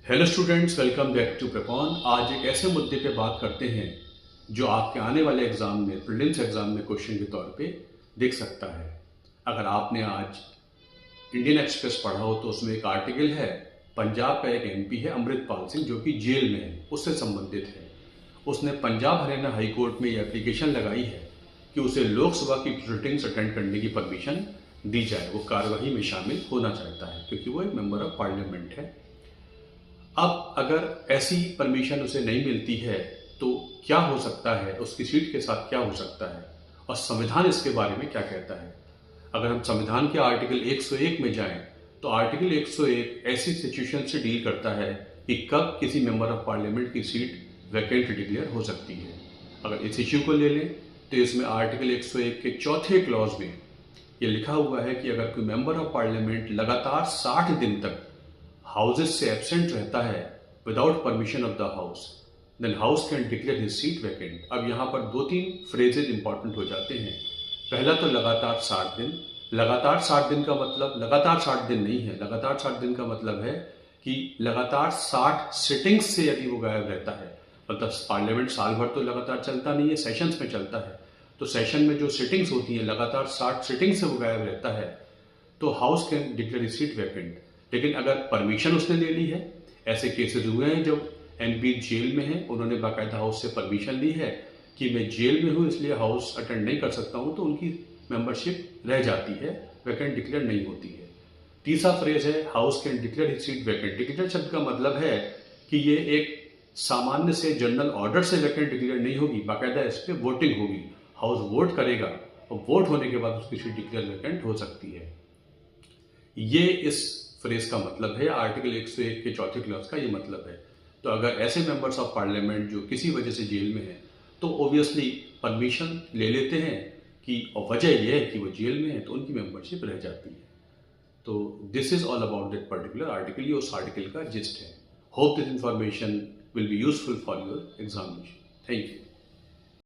Hello students, welcome back to Prepon. आज एक ऐसे मुद्दे पे बात करते हैं जो आपके आने वाले एग्जाम में, प्रीलिम्स एग्जाम में क्वेश्चन के तौर पे दिख सकता है। अगर आपने आज इंडियन एक्सप्रेस पढ़ा हो तो उसमें एक आर्टिकल है, पंजाब का एक एमपी है अमृतपाल सिंह जो कि जेल में है, उससे संबंधित है। उसने पंजाब हरियाणा हाई कोर्ट में ये एप्लीकेशन लगाई है कि उसे लोकसभा की प्रोसीडिंग्स अटेंड करने की परमिशन दी जाए। वो कार्यवाही में शामिल होना चाहता है क्योंकि वो एक मेंबर ऑफ पार्लियामेंट है। अब अगर ऐसी परमिशन उसे नहीं मिलती है तो क्या हो सकता है, उसकी सीट के साथ क्या हो सकता है और संविधान इसके बारे में क्या कहता है। अगर हम संविधान के आर्टिकल 101 में जाएं तो आर्टिकल 101 ऐसी सिचुएशन से डील करता है कि कब किसी मेंबर ऑफ पार्लियामेंट की सीट वैकेंट डिक्लेयर हो सकती है। अगर इस इश्यू को ले लें तो इसमें आर्टिकल 101 के चौथे क्लॉज में ये लिखा हुआ है कि अगर कोई मेंबर ऑफ पार्लियामेंट लगातार 60 दिन तक हाउसेज से एब्सेंट रहता है without permission of the house, then house can declare his seat vacant. अब यहाँ पर दो तीन फ्रेजेज इंपॉर्टेंट हो जाते हैं। पहला तो लगातार 60 दिन। लगातार 60 दिन का मतलब लगातार 60 दिन नहीं है। लगातार 60 दिन का मतलब है कि लगातार 60 सिटिंग्स से यदि वो गायब रहता है, मतलब पार्लियामेंट साल भर तो लगातार चलता नहीं है, सेशंस में चलता है। तो सेशन में जो सिटिंग्स होती है, लगातार 60 सिटिंग्स से वो गायब रहता है तो house can declare seat vacant. लेकिन अगर परमिशन उसने ले ली है, ऐसे केसेस हुए हैं जब एमपी जेल में है, उन्होंने बाकायदा हाउस से परमिशन ली है कि मैं जेल में हूँ इसलिए हाउस अटेंड नहीं कर सकता हूँ, तो उनकी मेंबरशिप रह जाती है, वैकेंट डिक्लेयर नहीं होती है। तीसरा फ्रेज है house can declare his seat vacant. Declare शब्द का मतलब है कि ये एक सामान्य से जनरल ऑर्डर से वैकेंट डिक्लेयर नहीं होगी, बाकायदा इस पर वोटिंग होगी, हाउस वोट करेगा और वोट होने के बाद उसकी सीट डिक्लेयर वैकेंट हो सकती है। ये इस फ्रेज का मतलब है, आर्टिकल 101 के चौथे क्लॉज का ये मतलब है। तो अगर ऐसे मेंबर्स ऑफ पार्लियामेंट जो किसी वजह से जेल में हैं तो ऑब्वियसली परमिशन ले लेते हैं कि, और वजह यह है कि वो जेल में है तो उनकी मेंबरशिप रह जाती है। तो this is all about that particular article. ये उस आर्टिकल का जिस्ट है। Hope this information will be useful for your examination. Thank you.